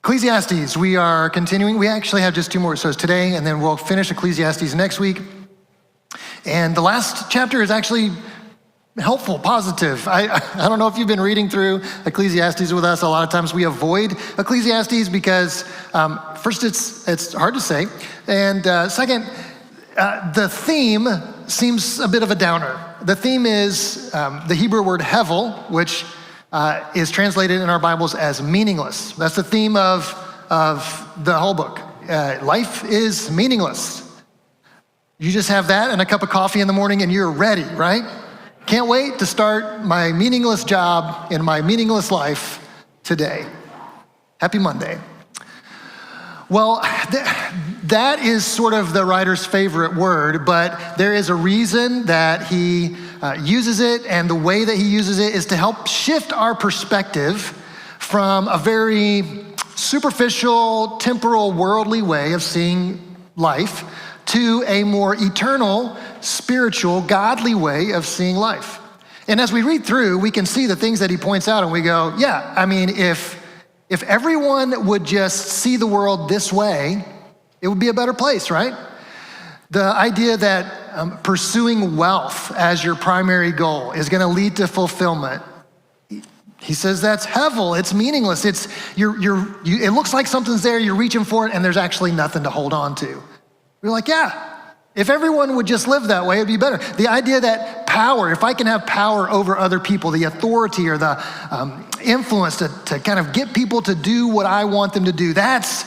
Ecclesiastes, we are continuing. We actually have just two more shows today, and then we'll finish Ecclesiastes next week. And the last chapter is actually helpful, positive. I don't know if you've been reading through Ecclesiastes with us. A lot of times we avoid Ecclesiastes because first, it's hard to say. And second, the theme seems a bit of a downer. The theme is the Hebrew word hevel, which is translated in our Bibles as meaningless. That's the theme of the whole book. Life is meaningless. You just have that and a cup of coffee in the morning and you're ready, right? Can't wait to start my meaningless job in my meaningless life today. Happy Monday. Well, that is sort of the writer's favorite word, but there is a reason that he uses it, and the way that he uses it is to help shift our perspective from a very superficial, temporal, worldly way of seeing life to a more eternal, spiritual, godly way of seeing life. And as we read through, we can see the things that he points out and we go, yeah, I mean, if everyone would just see the world this way, it would be a better place, right? The idea that pursuing wealth as your primary goal is gonna lead to fulfillment, he says that's hevel, it's meaningless. It looks like something's there, you're reaching for it, and there's actually nothing to hold on to. We're like, yeah, if everyone would just live that way, it'd be better. The idea that power, if I can have power over other people, the authority or the influence to kind of get people to do what I want them to do, that's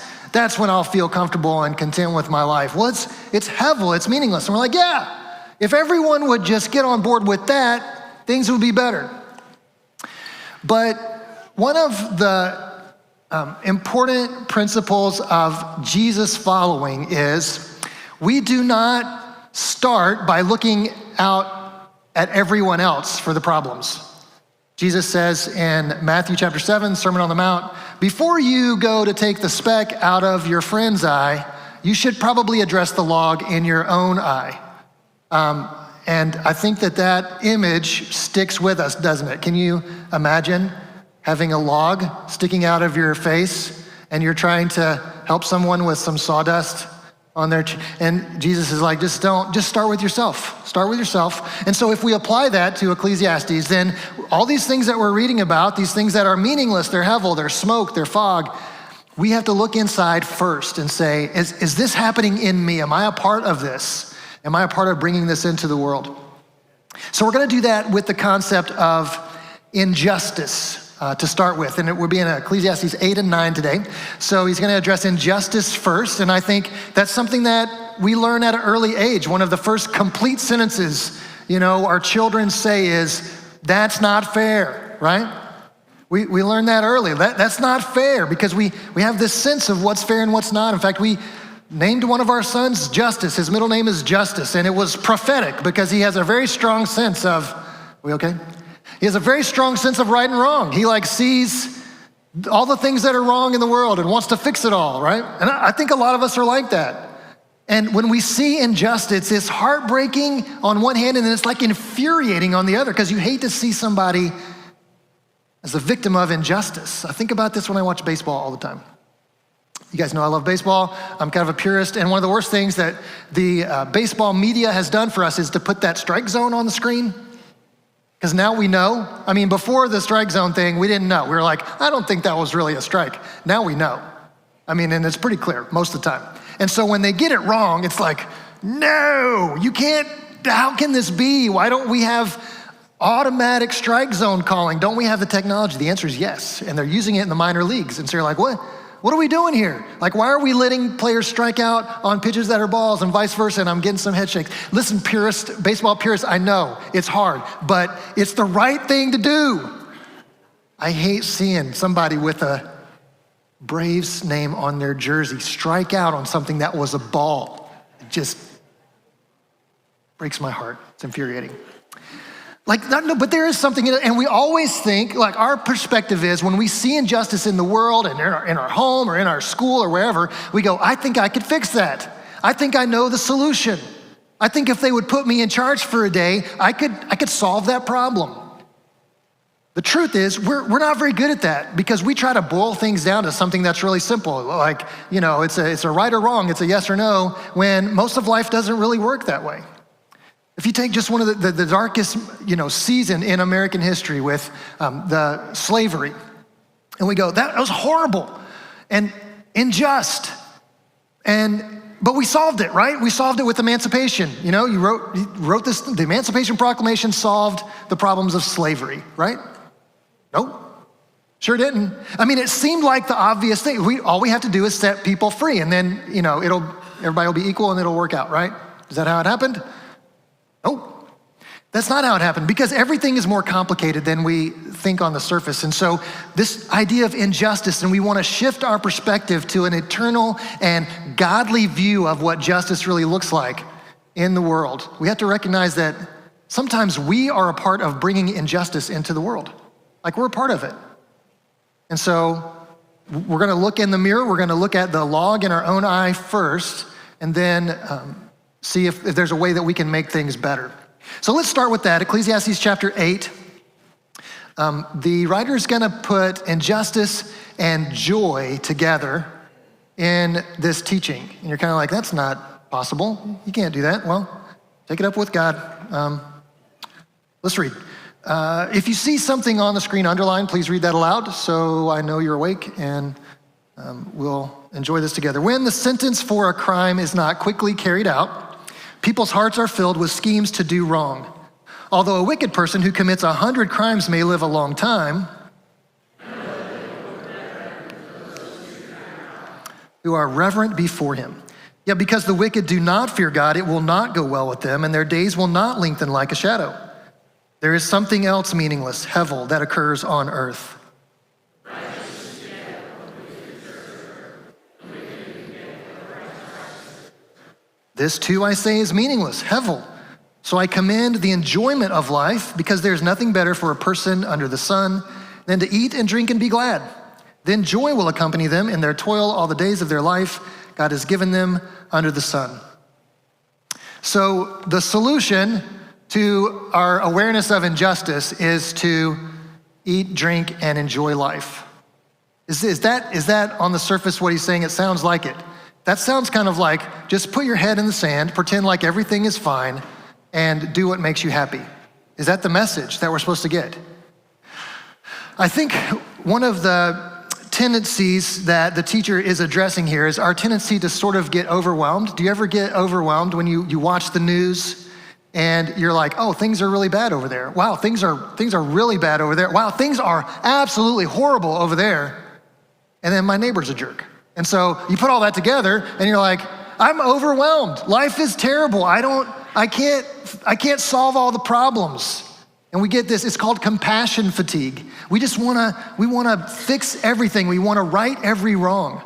when I'll feel comfortable and content with my life. Well, it's hevel, it's meaningless. And we're like, yeah, if everyone would just get on board with that, things would be better. But one of the important principles of Jesus following is we do not start by looking out at everyone else for the problems. Jesus says in Matthew chapter 7, Sermon on the Mount, before you go to take the speck out of your friend's eye, you should probably address the log in your own eye. And I think that image sticks with us, doesn't it? Can you imagine having a log sticking out of your face and you're trying to help someone with some sawdust on their, and Jesus is like, just start with yourself. Start with yourself. And so if we apply that to Ecclesiastes, then all these things that we're reading about, these things that are meaningless, they're hevel, they're smoke, they're fog, we have to look inside first and say, is this happening in me? Am I a part of this? Am I a part of bringing this into the world? So we're gonna do that with the concept of injustice. To start with, and we'll be in Ecclesiastes 8 and 9 today. So he's gonna address injustice first, and I think that's something that we learn at an early age. One of the first complete sentences, our children say is, that's not fair, right? We learn that early. That's not fair, because we have this sense of what's fair and what's not. In fact, we named one of our sons Justice. His middle name is Justice, and it was prophetic because he has a very strong sense of, we okay? He has a very strong sense of right and wrong. He sees all the things that are wrong in the world and wants to fix it all, right? And I think a lot of us are like that. And when we see injustice, it's heartbreaking on one hand, and then it's like infuriating on the other, because you hate to see somebody as a victim of injustice. I think about this when I watch baseball all the time. You guys know I love baseball. I'm kind of a purist, and one of the worst things that the baseball media has done for us is to put that strike zone on the screen. Because now we know. I mean, before the strike zone thing, we didn't know. We were like, I don't think that was really a strike. Now we know. I mean, and it's pretty clear most of the time. And so when they get it wrong, it's like, no, you can't, how can this be? Why don't we have automatic strike zone calling? Don't we have the technology? The answer is yes. And they're using it in the minor leagues. And so you're like, what are we doing here? Why are we letting players strike out on pitches that are balls and vice versa? And I'm getting some head shakes. Listen, baseball purists, I know it's hard, but it's the right thing to do. I hate seeing somebody with a Braves name on their jersey strike out on something that was a ball. It just breaks my heart. It's infuriating. No, but there is something in it, and we always think, our perspective is when we see injustice in the world and in our home or in our school or wherever, we go, I think I could fix that. I think I know the solution. I think if they would put me in charge for a day, I could solve that problem. The truth is, we're not very good at that because we try to boil things down to something that's really simple. Like, it's a right or wrong, it's a yes or no, when most of life doesn't really work that way. If you take just one of the darkest, season in American history with the slavery, and we go, that was horrible and unjust, but we solved it, right? We solved it with emancipation. You wrote this, the Emancipation Proclamation solved the problems of slavery, right? Nope, sure didn't. I mean, it seemed like the obvious thing. All we have to do is set people free, and then, everybody will be equal and it'll work out, right? Is that how it happened? Nope. That's not how it happened, because everything is more complicated than we think on the surface. And so this idea of injustice, and we want to shift our perspective to an eternal and godly view of what justice really looks like in the world. We have to recognize that sometimes we are a part of bringing injustice into the world. Like, we're a part of it. And so we're going to look in the mirror, we're going to look at the log in our own eye first, and then see if there's a way that we can make things better. So let's start with that. Ecclesiastes chapter 8. The writer is going to put injustice and joy together in this teaching. And you're kind of like, that's not possible. You can't do that. Well, take it up with God. Let's read. If you see something on the screen underlined, please read that aloud so I know you're awake, and we'll enjoy this together. When the sentence for a crime is not quickly carried out, people's hearts are filled with schemes to do wrong. Although a wicked person who commits 100 crimes may live a long time, who are reverent before him. Yet because the wicked do not fear God, it will not go well with them, and their days will not lengthen like a shadow. There is something else meaningless, hevel, that occurs on earth. This too, I say, is meaningless, hevel. So I commend the enjoyment of life, because there's nothing better for a person under the sun than to eat and drink and be glad. Then joy will accompany them in their toil all the days of their life God has given them under the sun. So the solution to our awareness of injustice is to eat, drink, and enjoy life. Is that on the surface what he's saying? It sounds like it. That sounds kind of like, just put your head in the sand, pretend like everything is fine, and do what makes you happy. Is that the message that we're supposed to get? I think one of the tendencies that the teacher is addressing here is our tendency to sort of get overwhelmed. Do you ever get overwhelmed when you watch the news and you're like, oh, things are really bad over there. Wow, things are really bad over there. Wow, things are absolutely horrible over there. And then my neighbor's a jerk. And so you put all that together and you're like, I'm overwhelmed. Life is terrible. I can't solve all the problems. And we get this, it's called compassion fatigue. We wanna fix everything. We wanna right every wrong.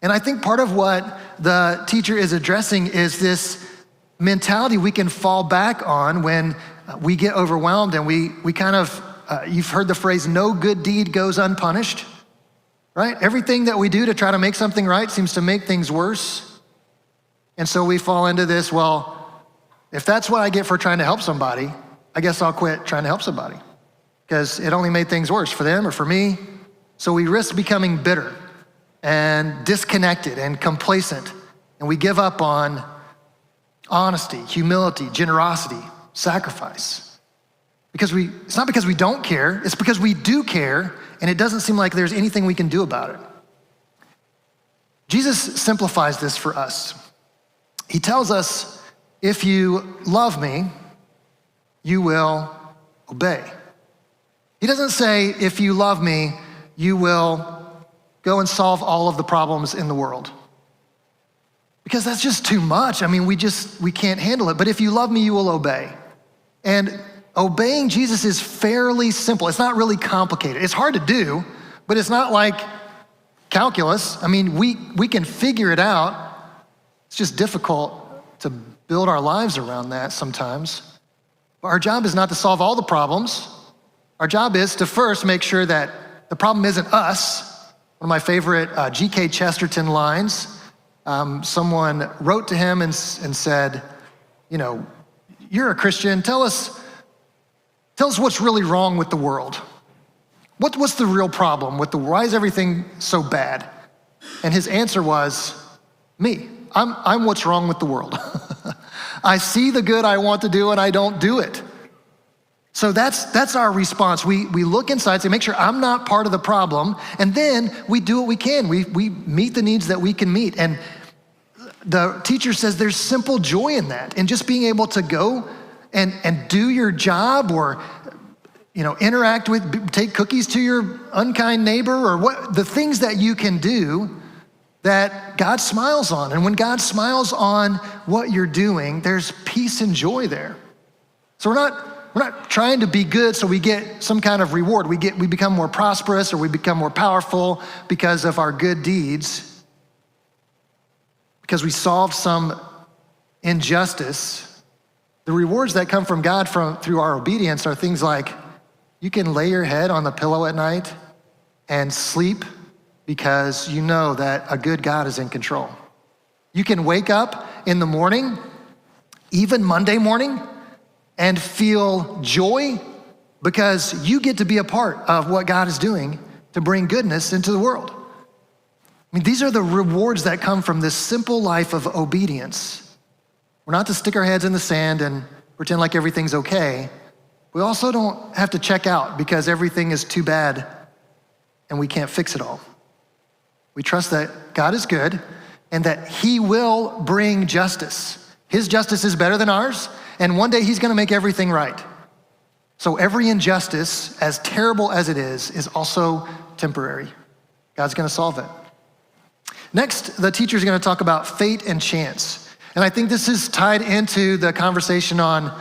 And I think part of what the teacher is addressing is this mentality we can fall back on when we get overwhelmed, and we kind of, you've heard the phrase, no good deed goes unpunished, right? Everything that we do to try to make something right seems to make things worse. And so we fall into this, well, if that's what I get for trying to help somebody, I guess I'll quit trying to help somebody, because it only made things worse for them or for me. So we risk becoming bitter and disconnected and complacent, and we give up on honesty, humility, generosity, sacrifice. It's not because we don't care, it's because we do care, and it doesn't seem like there's anything we can do about it. Jesus simplifies this for us. He tells us, if you love me, you will obey. He doesn't say, if you love me, you will go and solve all of the problems in the world, because that's just too much. I mean, we can't handle it. But if you love me, you will obey. And obeying Jesus is fairly simple. It's not really complicated. It's hard to do, but it's not like calculus. I mean, we can figure it out. It's just difficult to build our lives around that sometimes. But our job is not to solve all the problems. Our job is to first make sure that the problem isn't us. One of my favorite G.K. Chesterton lines, someone wrote to him and said, you're a Christian, tell us what's really wrong with the world. What's the real problem with why is everything so bad? And his answer was, me. I'm what's wrong with the world. I see the good I want to do and I don't do it. So that's our response. We look inside, say, make sure I'm not part of the problem, and then we do what we can. We meet the needs that we can meet. And the teacher says there's simple joy in that, in just being able to go and do your job, or interact with, take cookies to your unkind neighbor, or what the things that you can do that God smiles on. And when God smiles on what you're doing, there's peace and joy there. So we're not trying to be good so we get some kind of reward. We become more prosperous, or we become more powerful because of our good deeds, because we solved some injustice. The rewards that come from God through our obedience are things like, you can lay your head on the pillow at night and sleep because you know that a good God is in control. You can wake up in the morning, even Monday morning, and feel joy because you get to be a part of what God is doing to bring goodness into the world. I mean, these are the rewards that come from this simple life of obedience. We're not to stick our heads in the sand and pretend like everything's okay. We also don't have to check out because everything is too bad and we can't fix it all. We trust that God is good and that he will bring justice. His justice is better than ours, and one day he's gonna make everything right. So every injustice, as terrible as it is also temporary. God's gonna solve it. Next, the teacher's gonna talk about fate and chance. And I think this is tied into the conversation on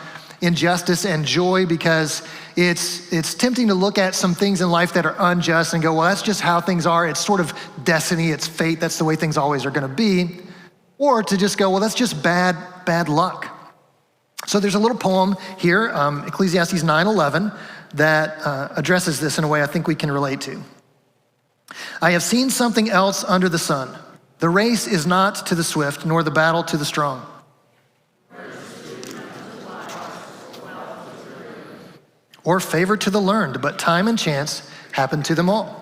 injustice and joy, because it's tempting to look at some things in life that are unjust and go, well, that's just how things are. It's sort of destiny, it's fate, that's the way things always are gonna be. Or to just go, well, that's just bad luck. So there's a little poem here, Ecclesiastes 9:11, that addresses this in a way I think we can relate to. I have seen something else under the sun. The race is not to the swift, nor the battle to the strong. Or favor to the learned, but time and chance happen to them all.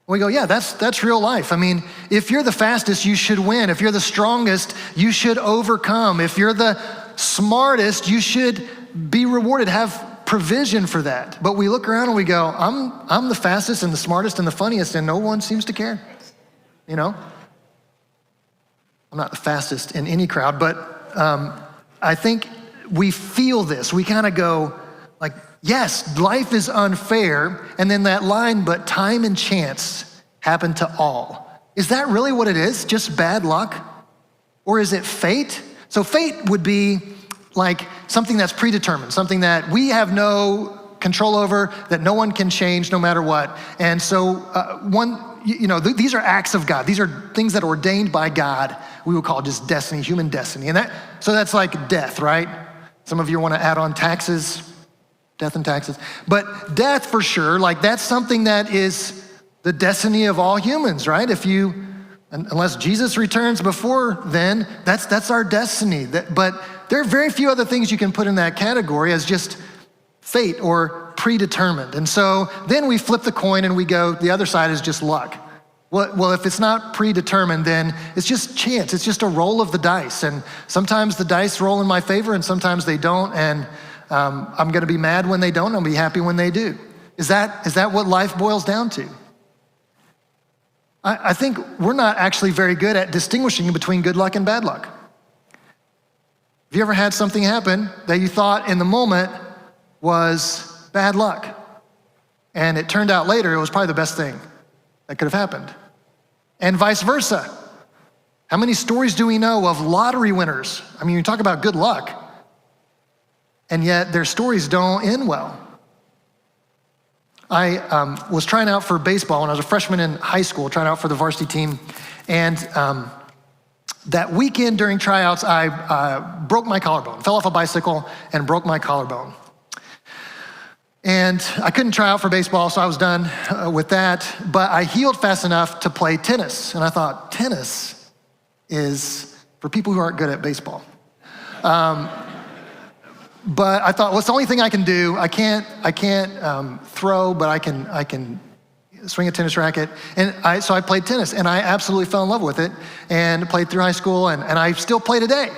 We go, yeah, that's real life. I mean, if you're the fastest, you should win. If you're the strongest, you should overcome. If you're the smartest, you should be rewarded, have provision for that. But we look around and we go, I'm the fastest and the smartest and the funniest, and no one seems to care. I'm not the fastest in any crowd, but I think we feel this. We kind of go like, yes, life is unfair, and then that line, but time and chance happen to all. Is that really what it is? Just bad luck? Or is it fate? So fate would be like something that's predetermined, something that we have no control over, that no one can change no matter what. And so these are acts of God. These are things that are ordained by God. We would call just destiny, human destiny. And so that's like death, right? Some of you want to add on taxes, death and taxes. But death for sure, like that's something that is the destiny of all humans, right? Unless Jesus returns before then, that's our destiny. But there are very few other things you can put in that category as just fate or predetermined. And so then we flip the coin and we go, the other side is just luck. Well, if it's not predetermined, then it's just chance. It's just a roll of the dice. And sometimes the dice roll in my favor and sometimes they don't. And I'm gonna be mad when they don't, I'll be happy when they do. Is that what life boils down to? I think we're not actually very good at distinguishing between good luck and bad luck. Have you ever had something happen that you thought in the moment was bad luck, and it turned out later it was probably the best thing that could have happened? And vice versa. How many stories do we know of lottery winners? I mean, you talk about good luck, and yet their stories don't end well. I was trying out for baseball when I was a freshman in high school, trying out for the varsity team. And that weekend during tryouts, I broke my collarbone, fell off a bicycle and broke my collarbone. And I couldn't try out for baseball, so I was done with that. But I healed fast enough to play tennis. And I thought, tennis is for people who aren't good at baseball. But I thought, well, it's the only thing I can do. I can't throw, but I can swing a tennis racket. And so I played tennis, and I absolutely fell in love with it and played through high school, and I still play today.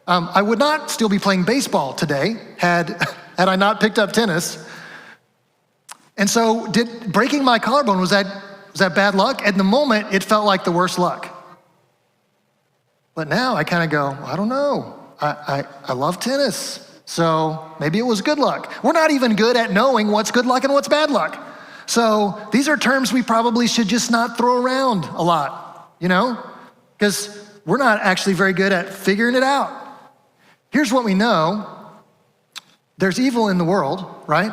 I would not still be playing baseball today had I not picked up tennis. And so breaking my collarbone, was that bad luck? At the moment, it felt like the worst luck. But now I kind of go, I don't know. I love tennis, so maybe it was good luck. We're not even good at knowing what's good luck and what's bad luck. So these are terms we probably should just not throw around a lot, because we're not actually very good at figuring it out. Here's what we know. There's evil in the world, right?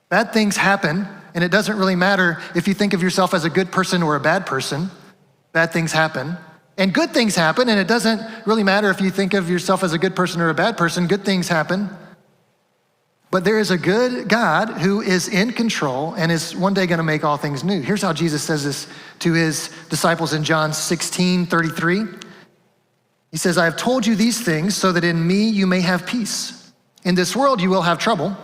Bad things happen, and it doesn't really matter if you think of yourself as a good person or a bad person. Bad things happen. And good things happen, and it doesn't really matter if you think of yourself as a good person or a bad person. Good things happen. But there is a good God who is in control and is one day going to make all things new. Here's how Jesus says this to his disciples in John 16:33. He says, I have told you these things so that in me you may have peace. In this world you will have trouble.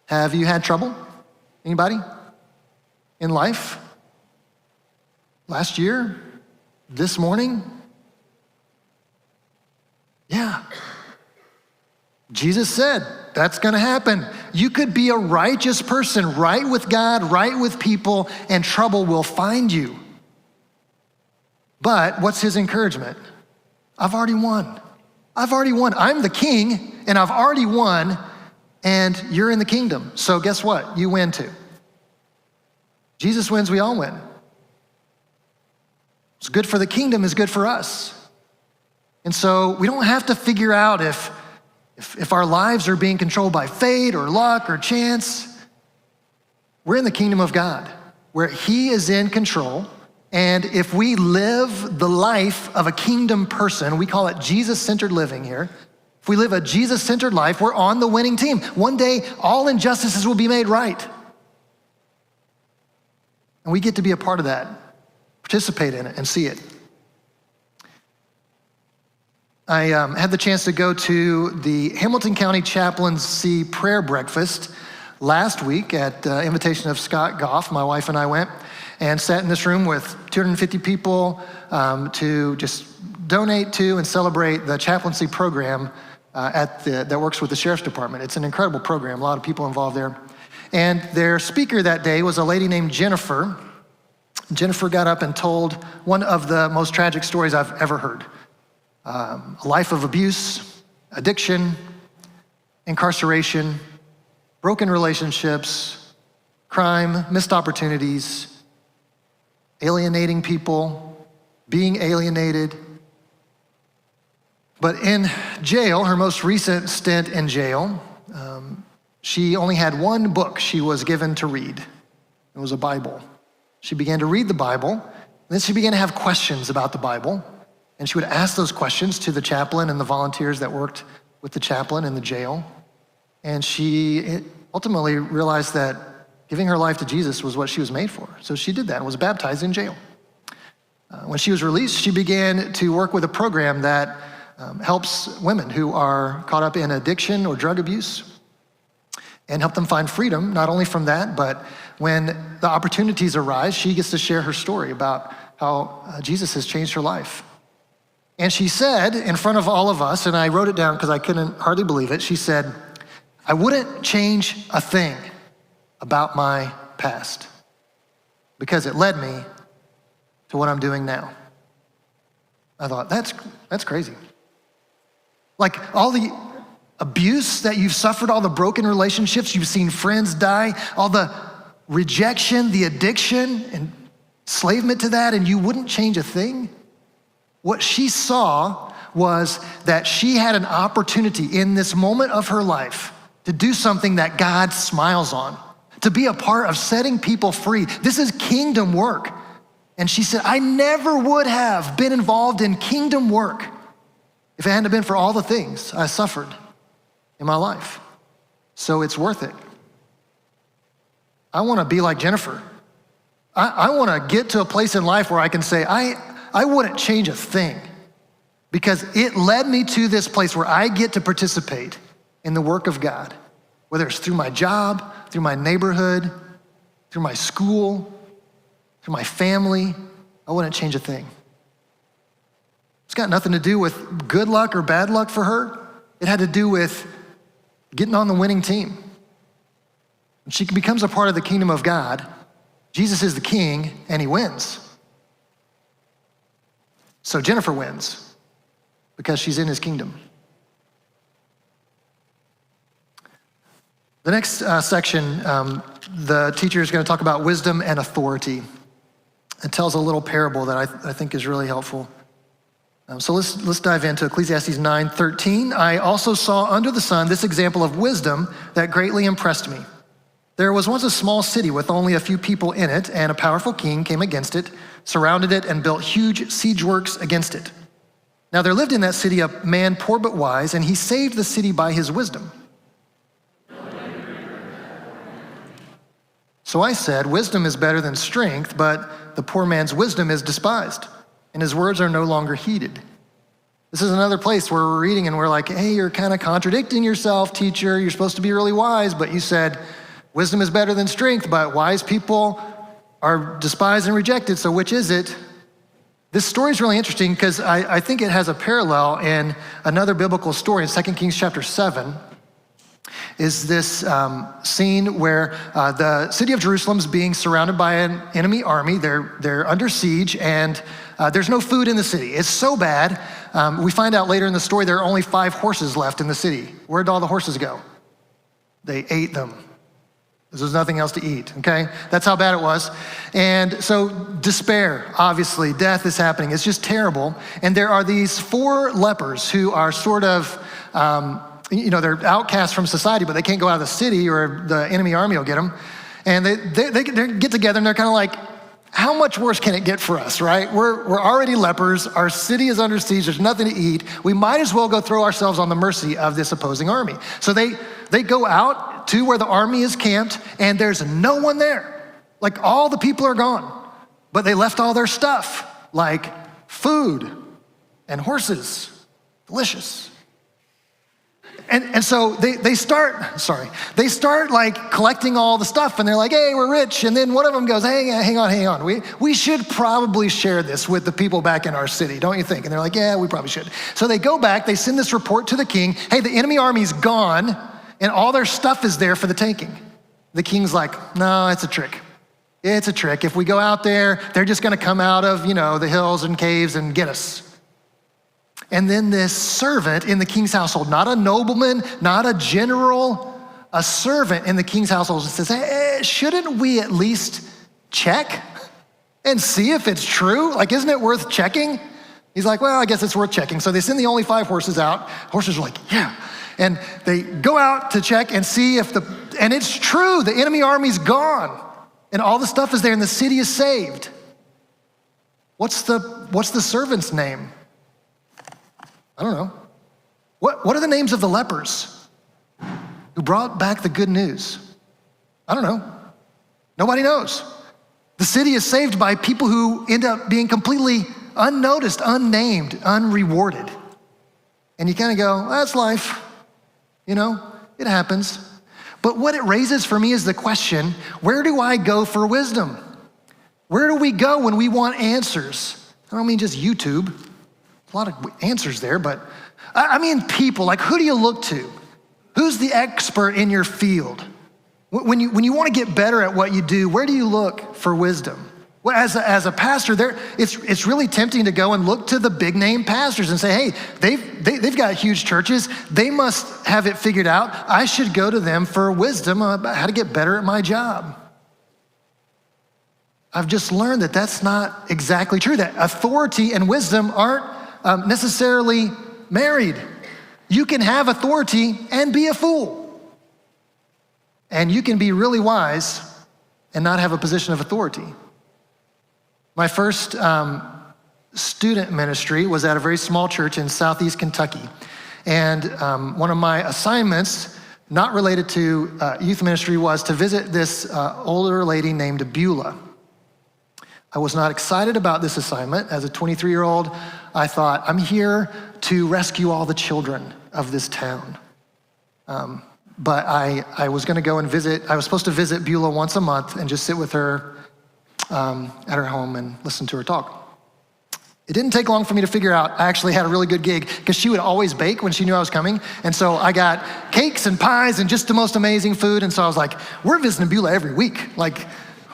Have you had trouble? Anybody? In life? Last year? This morning? Yeah. Jesus said that's going to happen. You could be a righteous person, right with God, right with people, and trouble will find you. But what's his encouragement? I've already won. I've already won. I'm the king, and I've already won, and you're in the kingdom. So guess what? You win too. Jesus wins, we all win. What's good for the kingdom is good for us. And so we don't have to figure out if our lives are being controlled by fate or luck or chance. We're in the kingdom of God, where he is in control. And if we live the life of a kingdom person, we call it Jesus-centered living here. If we live a Jesus-centered life, we're on the winning team. One day, all injustices will be made right. And we get to be a part of that, participate in it, and see it. I had the chance to go to the Hamilton County Chaplaincy Prayer Breakfast last week at the invitation of Scott Goff. My wife and I went and sat in this room with 250 people to just donate to and celebrate the chaplaincy program that works with the Sheriff's Department. It's an incredible program, a lot of people involved there. And their speaker that day was a lady named Jennifer. Jennifer got up and told one of the most tragic stories I've ever heard. A life of abuse, addiction, incarceration, broken relationships, crime, missed opportunities, alienating people, being alienated. But in jail, her most recent stint in jail, she only had one book she was given to read. It was a Bible. She began to read the Bible, and then she began to have questions about the Bible, and she would ask those questions to the chaplain and the volunteers that worked with the chaplain in the jail. And she ultimately realized that giving her life to Jesus was what she was made for. So she did that and was baptized in jail. When she was released, she began to work with a program that helps women who are caught up in addiction or drug abuse and help them find freedom, not only from that, but when the opportunities arise, she gets to share her story about how Jesus has changed her life. And she said in front of all of us, and I wrote it down because I couldn't hardly believe it, she said, I wouldn't change a thing about my past because it led me to what I'm doing now. I thought, that's crazy. Like all the abuse that you've suffered, all the broken relationships, you've seen friends die, all the rejection, the addiction, and enslavement to that, and you wouldn't change a thing? What she saw was that she had an opportunity in this moment of her life to do something that God smiles on, to be a part of setting people free. This is kingdom work. And she said, I never would have been involved in kingdom work if it hadn't been for all the things I suffered in my life. So it's worth it. I want to be like Jennifer. I want to get to a place in life where I can say, I wouldn't change a thing because it led me to this place where I get to participate in the work of God, whether it's through my job, through my neighborhood, through my school, through my family. I wouldn't change a thing. It's got nothing to do with good luck or bad luck for her. It had to do with getting on the winning team. When she becomes a part of the kingdom of God, Jesus is the king and he wins. So Jennifer wins because she's in his kingdom. The next section, the teacher is going to talk about wisdom and authority. It tells a little parable that I think is really helpful. So let's dive into Ecclesiastes 9:13. I also saw under the sun this example of wisdom that greatly impressed me. There was once a small city with only a few people in it, and a powerful king came against it, surrounded it, and built huge siege works against it. Now there lived in that city a man poor but wise, and he saved the city by his wisdom. So I said, wisdom is better than strength, but the poor man's wisdom is despised, and his words are no longer heeded. This is another place where we're reading and we're like, hey, you're kind of contradicting yourself, teacher. You're supposed to be really wise, but you said wisdom is better than strength, but wise people are despised and rejected, so which is it? This story is really interesting because I think it has a parallel in another biblical story in 2 Kings chapter 7. Is this scene where the city of Jerusalem is being surrounded by an enemy army. They're under siege, and there's no food in the city. It's so bad. We find out later in the story there are only 5 horses left in the city. Where'd all the horses go? They ate them. There's nothing else to eat, okay? That's how bad it was. And so despair, obviously, death is happening. It's just terrible. And there are these 4 lepers who are sort of, they're outcasts from society, but they can't go out of the city or the enemy army will get them. And they get together and they're kind of like, how much worse can it get for us, right? We're already lepers. Our city is under siege. There's nothing to eat. We might as well go throw ourselves on the mercy of this opposing army. So they go out to where the army is camped, and there's no one there. Like, all the people are gone, but they left all their stuff, like food and horses. Delicious. And so they start like collecting all the stuff, and they're like, hey, we're rich. And then one of them goes, hey, hang on. We should probably share this with the people back in our city, don't you think? And they're like, yeah, we probably should. So they go back, they send this report to the king, hey, the enemy army's gone, and all their stuff is there for the taking. The king's like, no, it's a trick. It's a trick. If we go out there, they're just gonna come out of, the hills and caves and get us. And then this servant in the king's household, not a nobleman, not a general, a servant in the king's household says, hey, shouldn't we at least check and see if it's true? Like, isn't it worth checking? He's like, well, I guess it's worth checking. So they send the only 5 horses out. Horses are like, yeah. And they go out to check and see and it's true, the enemy army's gone. And all the stuff is there and the city is saved. What's the servant's name? I don't know. What are the names of the lepers who brought back the good news? I don't know. Nobody knows. The city is saved by people who end up being completely unnoticed, unnamed, unrewarded. And you kind of go, well, that's life. It happens. But what it raises for me is the question, where do I go for wisdom? Where do we go when we want answers? I don't mean just YouTube. A lot of answers there, but I mean people. Like, who do you look to? Who's the expert in your field? When you want to get better at what you do, where do you look for wisdom? Well, as a pastor, it's really tempting to go and look to the big name pastors and say, hey, they've got huge churches. They must have it figured out. I should go to them for wisdom about how to get better at my job. I've just learned that that's not exactly true, that authority and wisdom aren't necessarily married. You can have authority and be a fool. And you can be really wise and not have a position of authority. My first student ministry was at a very small church in southeast Kentucky. And one of my assignments, not related to youth ministry, was to visit this older lady named Beulah. I was not excited about this assignment. As a 23-year-old, I thought, I'm here to rescue all the children of this town. But I was going to go and visit. I was supposed to visit Beulah once a month and just sit with her at her home and listen to her talk. It didn't take long for me to figure out I actually had a really good gig, because she would always bake when she knew I was coming. And so I got cakes and pies and just the most amazing food. And so I was like, we're visiting Beulah every week, like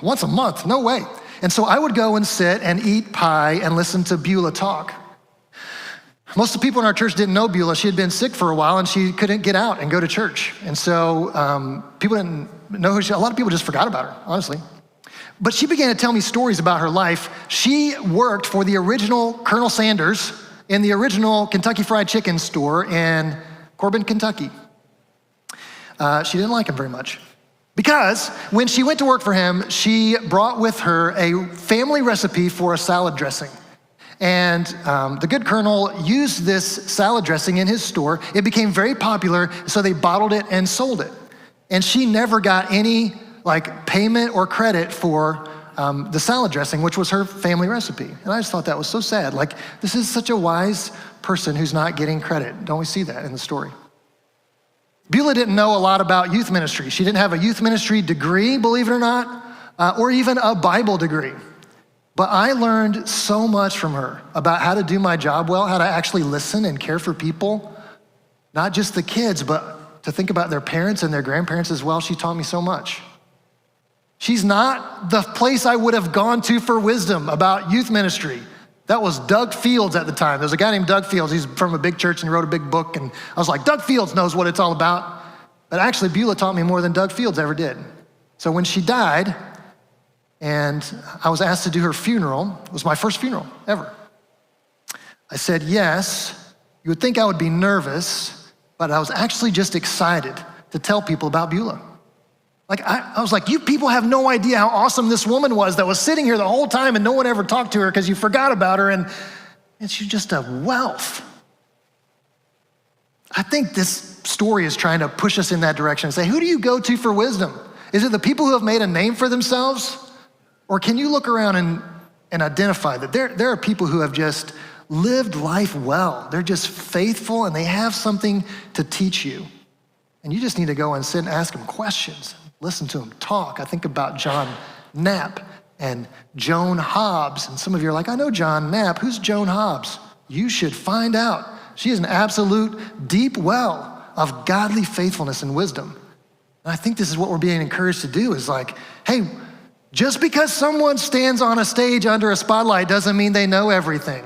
once a month, no way. And so I would go and sit and eat pie and listen to Beulah talk. Most of the people in our church didn't know Beulah. She had been sick for a while and she couldn't get out and go to church. And so people didn't know who a lot of people just forgot about her, honestly. But she began to tell me stories about her life. She worked for the original Colonel Sanders in the original Kentucky Fried Chicken store in Corbin, Kentucky. She didn't like him very much, because when she went to work for him, she brought with her a family recipe for a salad dressing. And the good Colonel used this salad dressing in his store. It became very popular, so they bottled it and sold it. And she never got any payment or credit for the salad dressing, which was her family recipe. And I just thought that was so sad. This is such a wise person who's not getting credit. Don't we see that in the story? Beulah didn't know a lot about youth ministry. She didn't have a youth ministry degree, believe it or not, or even a Bible degree. But I learned so much from her about how to do my job well, how to actually listen and care for people, not just the kids, but to think about their parents and their grandparents as well. She taught me so much. She's not the place I would have gone to for wisdom about youth ministry. That was Doug Fields at the time. There was a guy named Doug Fields. He's from a big church and he wrote a big book. And I was like, Doug Fields knows what it's all about. But actually, Beulah taught me more than Doug Fields ever did. So when she died, and I was asked to do her funeral, it was my first funeral ever. I said yes. You would think I would be nervous, but I was actually just excited to tell people about Beulah. I was like, you people have no idea how awesome this woman was that was sitting here the whole time and no one ever talked to her because you forgot about her, and she's just a wealth. I think this story is trying to push us in that direction and say, who do you go to for wisdom? Is it the people who have made a name for themselves? Or can you look around and identify that there are people who have just lived life well. They're just faithful and they have something to teach you. And you just need to go and sit and ask them questions. Listen to them talk. I think about John Knapp and Joan Hobbs. And some of you are like, I know John Knapp. Who's Joan Hobbs? You should find out. She is an absolute deep well of godly faithfulness and wisdom. And I think this is what we're being encouraged to do, is hey, just because someone stands on a stage under a spotlight doesn't mean they know everything.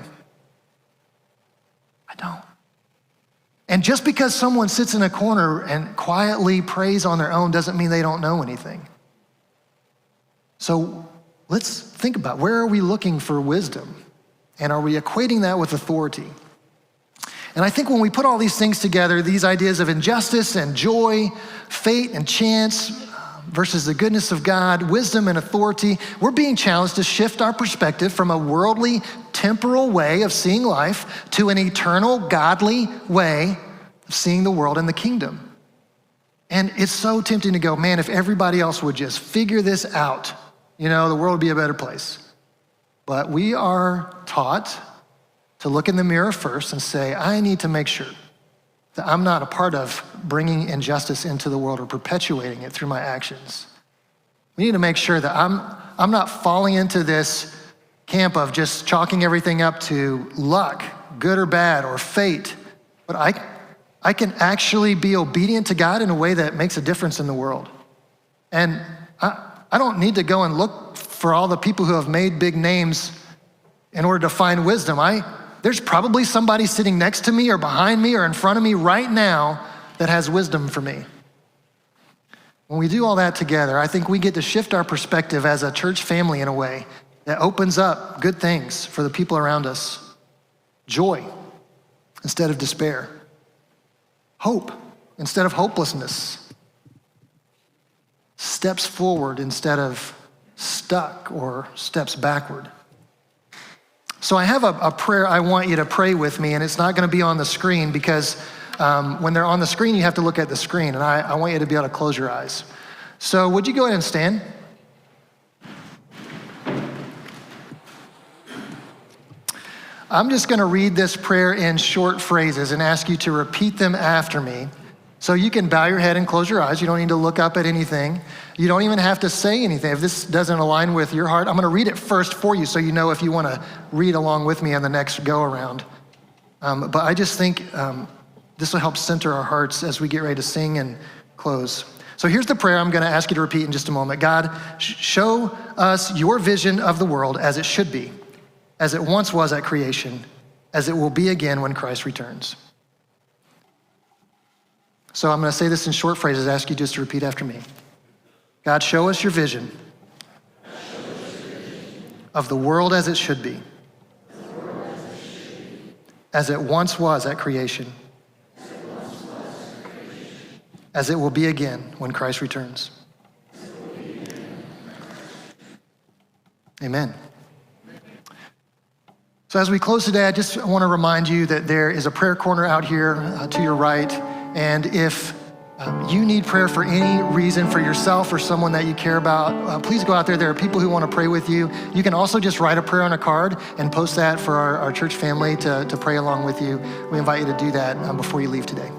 I don't. And just because someone sits in a corner and quietly prays on their own doesn't mean they don't know anything. So let's think about, where are we looking for wisdom? And are we equating that with authority? And I think when we put all these things together, these ideas of injustice and joy, fate and chance versus the goodness of God, wisdom and authority, we're being challenged to shift our perspective from a worldly, temporal way of seeing life to an eternal, godly way of seeing the world and the kingdom. And it's so tempting to go, man, if everybody else would just figure this out, the world would be a better place. But we are taught to look in the mirror first and say, I need to make sure that I'm not a part of bringing injustice into the world or perpetuating it through my actions. We need to make sure that I'm not falling into this camp of just chalking everything up to luck, good or bad, or fate. But I can actually be obedient to God in a way that makes a difference in the world. And I don't need to go and look for all the people who have made big names in order to find wisdom. There's probably somebody sitting next to me or behind me or in front of me right now that has wisdom for me. When we do all that together, I think we get to shift our perspective as a church family in a way that opens up good things for the people around us. Joy instead of despair. Hope instead of hopelessness. Steps forward instead of stuck or steps backward. So I have a prayer I want you to pray with me, and it's not going to be on the screen because when they're on the screen, you have to look at the screen, and I want you to be able to close your eyes. So would you go ahead and stand? I'm just gonna read this prayer in short phrases and ask you to repeat them after me. So you can bow your head and close your eyes. You don't need to look up at anything. You don't even have to say anything. If this doesn't align with your heart, I'm gonna read it first for you so you know if you wanna read along with me on the next go around. But I just think this will help center our hearts as we get ready to sing and close. So here's the prayer I'm gonna ask you to repeat in just a moment. God, show us your vision of the world as it should be, as it once was at creation, as it will be again when Christ returns. So I'm gonna say this in short phrases, ask you just to repeat after me. God, show us your vision of the world as it should be, as it once was at creation, as it will be again when Christ returns. Amen. So as we close today, I just want to remind you that there is a prayer corner out here to your right. And if you need prayer for any reason for yourself or someone that you care about, please go out there. There are people who want to pray with you. You can also just write a prayer on a card and post that for our church family to pray along with you. We invite you to do that before you leave today.